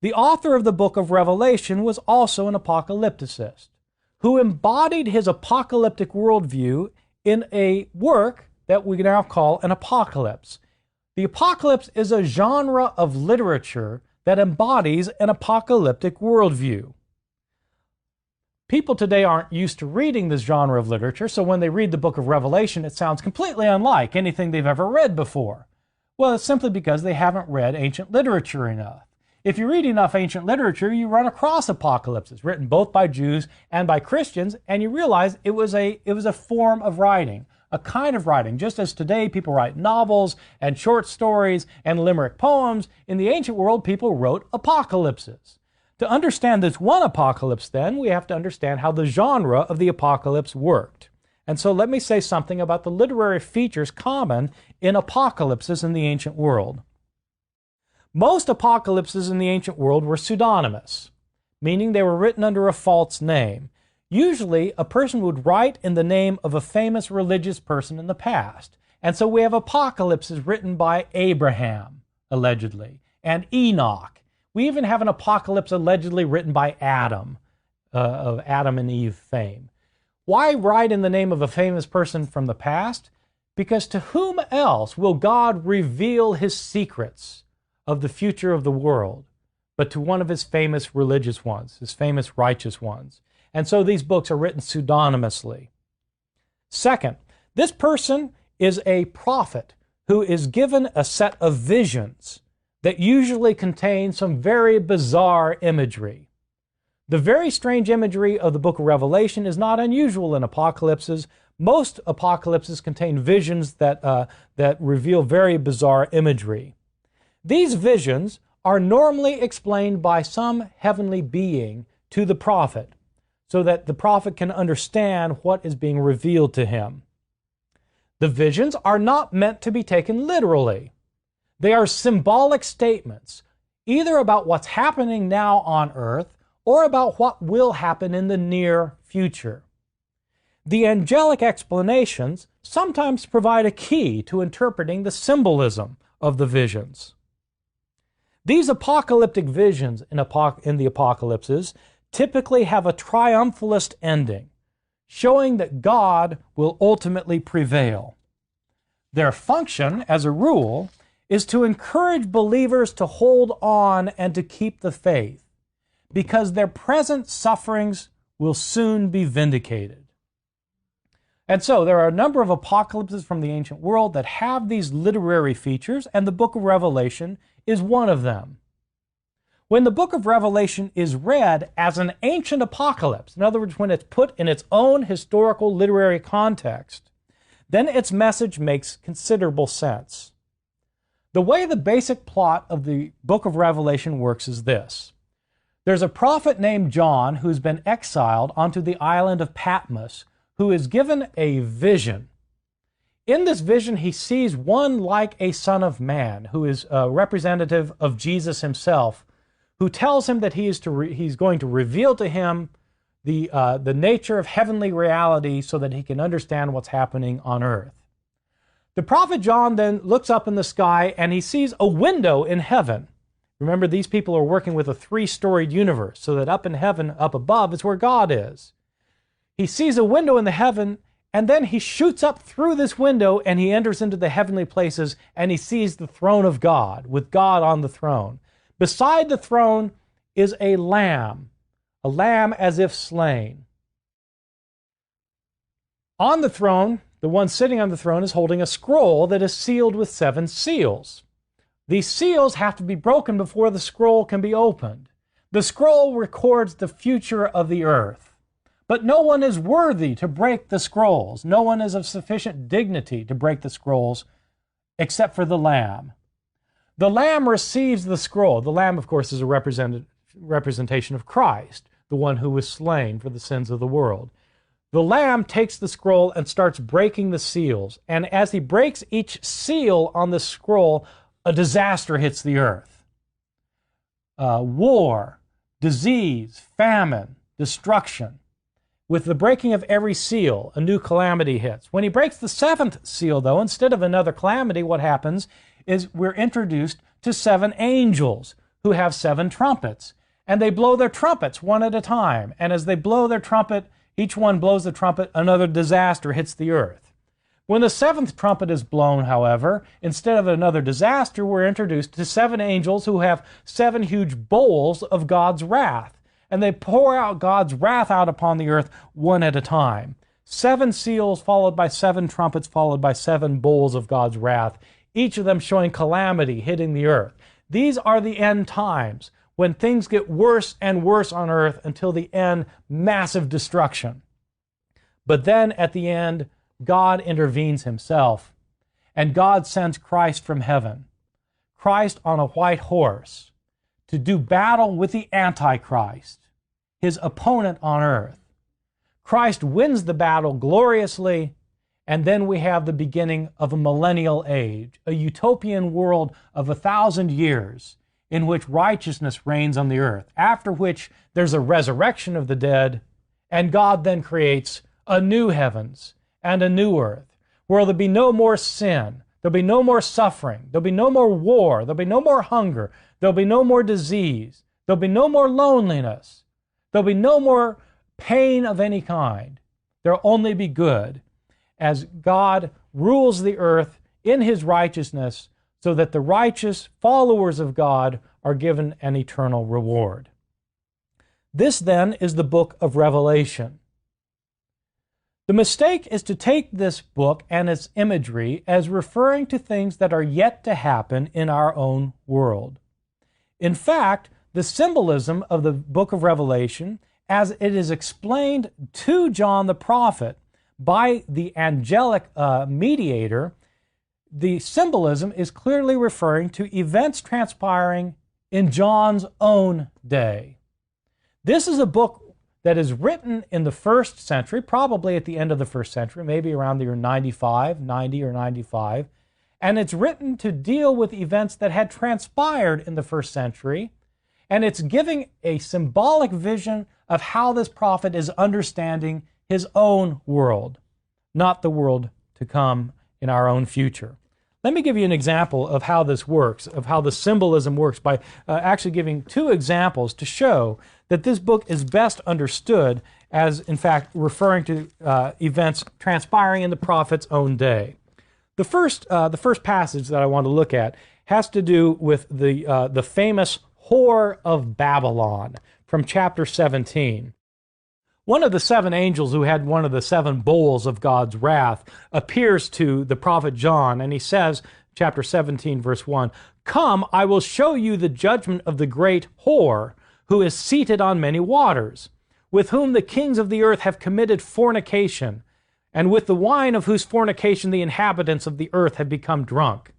The author of the book of Revelation was also an apocalypticist who embodied his apocalyptic worldview in a work that we now call an apocalypse. The apocalypse is a genre of literature that embodies an apocalyptic worldview. People today aren't used to reading this genre of literature, so when they read the book of Revelation, it sounds completely unlike anything they've ever read before. Well, it's simply because they haven't read ancient literature enough. If you read enough ancient literature, you run across apocalypses written both by Jews and by Christians, and you realize it was a form of writing, a kind of writing. Just as today people write novels and short stories and limerick poems, in the ancient world people wrote apocalypses. To understand this one apocalypse, then, we have to understand how the genre of the apocalypse worked. And so let me say something about the literary features common in apocalypses in the ancient world. Most apocalypses in the ancient world were pseudonymous, meaning they were written under a false name. Usually, a person would write in the name of a famous religious person in the past. And so we have apocalypses written by Abraham, allegedly, and Enoch. We even have an apocalypse allegedly written by Adam, of Adam and Eve fame. Why write in the name of a famous person from the past? Because to whom else will God reveal his secrets of the future of the world but to one of his famous religious ones, his famous righteous ones? And so these books are written pseudonymously. Second, this person is a prophet who is given a set of visions that usually contain some very bizarre imagery. The very strange imagery of the book of Revelation is not unusual in apocalypses. Most apocalypses contain visions that reveal very bizarre imagery. These visions are normally explained by some heavenly being to the prophet, so that the prophet can understand what is being revealed to him. The visions are not meant to be taken literally. They are symbolic statements, either about what's happening now on earth or about what will happen in the near future. The angelic explanations sometimes provide a key to interpreting the symbolism of the visions. These apocalyptic visions in the apocalypses typically have a triumphalist ending, showing that God will ultimately prevail. Their function, as a rule, is to encourage believers to hold on and to keep the faith, because their present sufferings will soon be vindicated. And so there are a number of apocalypses from the ancient world that have these literary features, and the book of Revelation is one of them. When the book of Revelation is read as an ancient apocalypse, in other words, when it's put in its own historical literary context, then its message makes considerable sense. The way the basic plot of the book of Revelation works is this. There's a prophet named John who's been exiled onto the island of Patmos, who is given a vision. In this vision, he sees one like a son of man, who is a representative of Jesus himself, who tells him that he's going to reveal to him the nature of heavenly reality so that he can understand what's happening on earth. The prophet John then looks up in the sky and he sees a window in heaven. Remember, these people are working with a three-storied universe, so that up in heaven, up above, is where God is. He sees a window in the heaven, and then he shoots up through this window and he enters into the heavenly places, and he sees the throne of God, with God on the throne. Beside the throne is a lamb as if slain. On the throne, the one sitting on the throne is holding a scroll that is sealed with 7 seals. These seals have to be broken before the scroll can be opened. The scroll records the future of the earth. But no one is worthy to break the scrolls. No one is of sufficient dignity to break the scrolls except for the Lamb. The Lamb receives the scroll. The Lamb, of course, is a representation of Christ, the one who was slain for the sins of the world. The Lamb takes the scroll and starts breaking the seals. And as he breaks each seal on the scroll, a disaster hits the earth. War, disease, famine, destruction. With the breaking of every seal, a new calamity hits. When he breaks the 7th seal, though, instead of another calamity, what happens is we're introduced to 7 angels who have 7 trumpets. And they blow their trumpets one at a time. And as they blow their trumpet, each one blows the trumpet, another disaster hits the earth. When the 7th trumpet is blown, however, instead of another disaster, we're introduced to 7 angels who have 7 huge bowls of God's wrath. And they pour out God's wrath out upon the earth one at a time. 7 seals followed by 7 trumpets followed by 7 bowls of God's wrath, each of them showing calamity hitting the earth. These are the end times, when things get worse and worse on earth until the end, massive destruction. But then at the end, God intervenes himself, and God sends Christ from heaven, Christ on a white horse, to do battle with the Antichrist, his opponent on earth. Christ wins the battle gloriously, and then we have the beginning of a millennial age, a utopian world of 1,000 years in which righteousness reigns on the earth, after which there's a resurrection of the dead, and God then creates a new heavens and a new earth, where there'll be no more sin, there'll be no more suffering, there'll be no more war, there'll be no more hunger, there'll be no more disease, there'll be no more loneliness, there'll be no more pain of any kind. There'll only be good, as God rules the earth in his righteousness, so that the righteous followers of God are given an eternal reward. This then is the book of Revelation. The mistake is to take this book and its imagery as referring to things that are yet to happen in our own world. In fact, the symbolism of the book of Revelation, as it is explained to John the prophet by the angelic mediator, the symbolism is clearly referring to events transpiring in John's own day. This is a book that is written in the 1st century, probably at the end of the 1st century, maybe around the year 90 or 95, and it's written to deal with events that had transpired in the 1st century, and it's giving a symbolic vision of how this prophet is understanding his own world, not the world to come in our own future. Let me give you an example of how this works, of how the symbolism works, by actually giving 2 examples to show that this book is best understood as, in fact, referring to events transpiring in the prophet's own day. The first passage that I want to look at has to do with the famous whore of Babylon from chapter 17. One of the 7 angels who had one of the 7 bowls of God's wrath appears to the prophet John, and he says, chapter 17, verse 1, "Come, I will show you the judgment of the great whore, who is seated on many waters, with whom the kings of the earth have committed fornication, and with the wine of whose fornication the inhabitants of the earth have become drunk."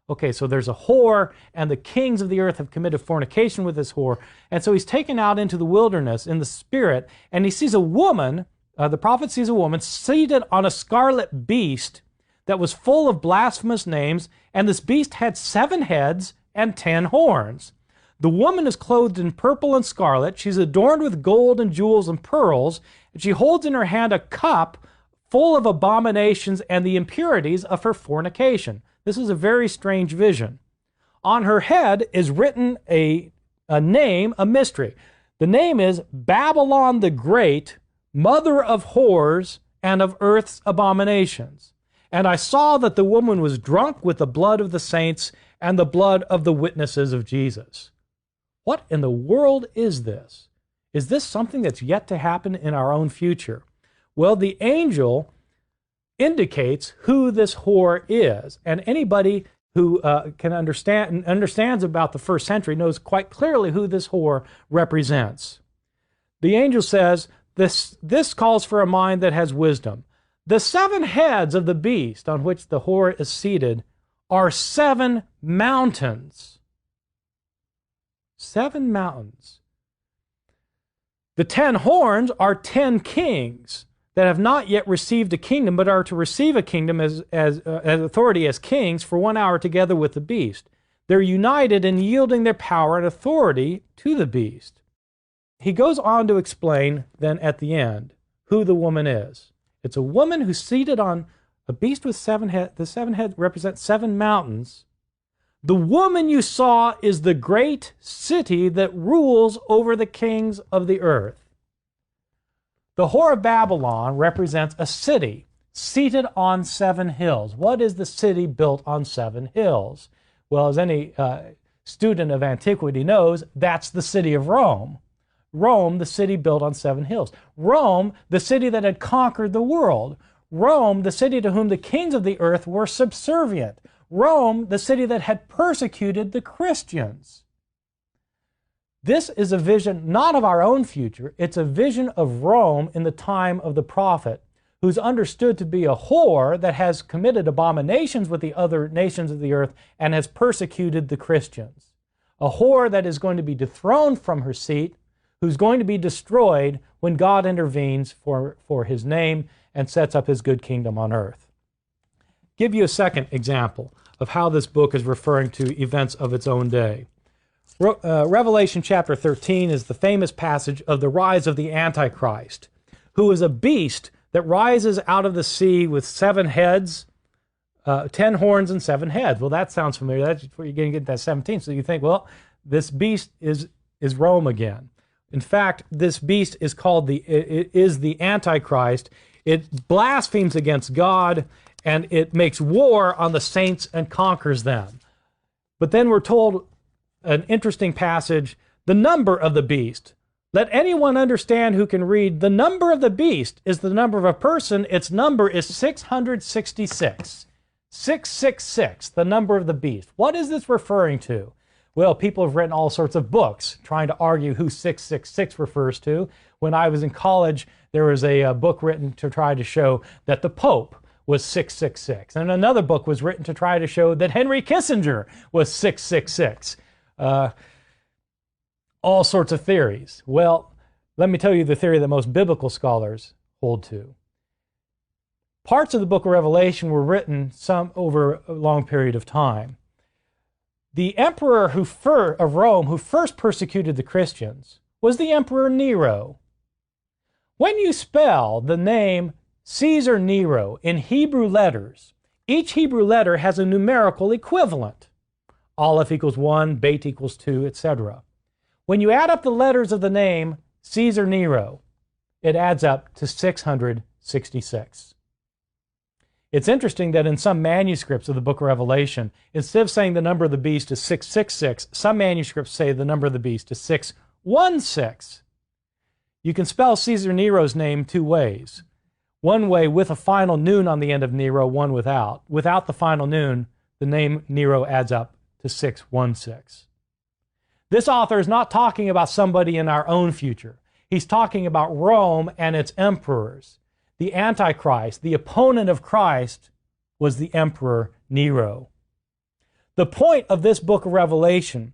Okay, so there's a whore, and the kings of the earth have committed fornication with this whore. And so he's taken out into the wilderness in the spirit, and he sees a woman, the prophet sees a woman seated on a scarlet beast that was full of blasphemous names, and this beast had 7 heads and 10 horns. The woman is clothed in purple and scarlet. She's adorned with gold and jewels and pearls, and she holds in her hand a cup full of abominations and the impurities of her fornication. This is a very strange vision. On her head is written a name, a mystery. The name is Babylon the Great, mother of whores and of earth's abominations. And I saw that the woman was drunk with the blood of the saints and the blood of the witnesses of Jesus. What in the world is this? Is this something that's yet to happen in our own future? Well, the angel indicates who this whore is, and anybody who understands about the 1st century knows quite clearly who this whore represents. The angel says, this calls for a mind that has wisdom. The 7 heads of the beast on which the whore is seated are 7 mountains. 7 mountains. The 10 horns are 10 kings that have not yet received a kingdom, but are to receive a kingdom as authority as kings for 1 hour together with the beast. They're united in yielding their power and authority to the beast. He goes on to explain then at the end who the woman is. It's a woman who's seated on a beast with 7 heads. The 7 heads represent 7 mountains. The woman you saw is the great city that rules over the kings of the earth. The Whore of Babylon represents a city seated on 7 hills. What is the city built on 7 hills? Well, as any student of antiquity knows, that's the city of Rome. Rome, the city built on 7 hills. Rome, the city that had conquered the world. Rome, the city to whom the kings of the earth were subservient. Rome, the city that had persecuted the Christians. This is a vision not of our own future, it's a vision of Rome in the time of the prophet, who's understood to be a whore that has committed abominations with the other nations of the earth and has persecuted the Christians. A whore that is going to be dethroned from her seat, who's going to be destroyed when God intervenes for his name and sets up his good kingdom on earth. Give you a second example of how this book is referring to events of its own day. Revelation chapter 13 is the famous passage of the rise of the Antichrist, who is a beast that rises out of the sea with 7 heads, 10 horns and 7 heads. Well, that sounds familiar. That's where you're going to get that 17. So you think, well, this beast is Rome again. In fact, this beast is called the Antichrist. It blasphemes against God, and it makes war on the saints and conquers them. But then we're told an interesting passage, the number of the beast. Let anyone understand who can read. The number of the beast is the number of a person. Its number is 666. 666, the number of the beast. What is this referring to? Well, people have written all sorts of books trying to argue who 666 refers to. When I was in college, there was a book written to try to show that the Pope was 666. And another book was written to try to show that Henry Kissinger was 666. All sorts of theories. Well, let me tell you the theory that most biblical scholars hold to. Parts of the book of Revelation were written some over a long period of time. The emperor of Rome who first persecuted the Christians was the Emperor Nero. When you spell the name Caesar Nero in Hebrew letters, each Hebrew letter has a numerical equivalent. Aleph equals 1, Bet equals 2, etc. When you add up the letters of the name Caesar Nero, it adds up to 666. It's interesting that in some manuscripts of the book of Revelation, instead of saying the number of the beast is 666, some manuscripts say the number of the beast is 616. You can spell Caesar Nero's name 2 ways. One way with a final noon on the end of Nero, one without. Without the final noon, the name Nero adds up to 616. This author is not talking about somebody in our own future. He's talking about Rome and its emperors. The Antichrist, the opponent of Christ, was the Emperor Nero. The point of this book of Revelation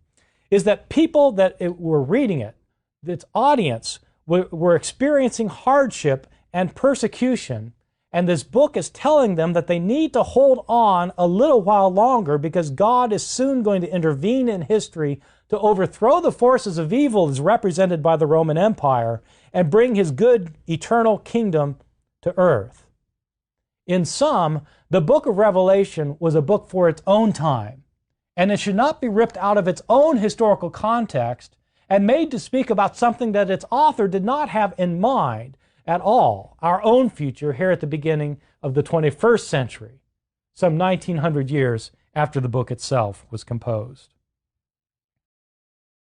is that people that were reading it, its audience, were experiencing hardship and persecution, and this book is telling them that they need to hold on a little while longer because God is soon going to intervene in history to overthrow the forces of evil as represented by the Roman Empire and bring his good eternal kingdom to earth. In sum, the book of Revelation was a book for its own time, and it should not be ripped out of its own historical context and made to speak about something that its author did not have in mind at all, our own future here at the beginning of the 21st century, some 1900 years after the book itself was composed.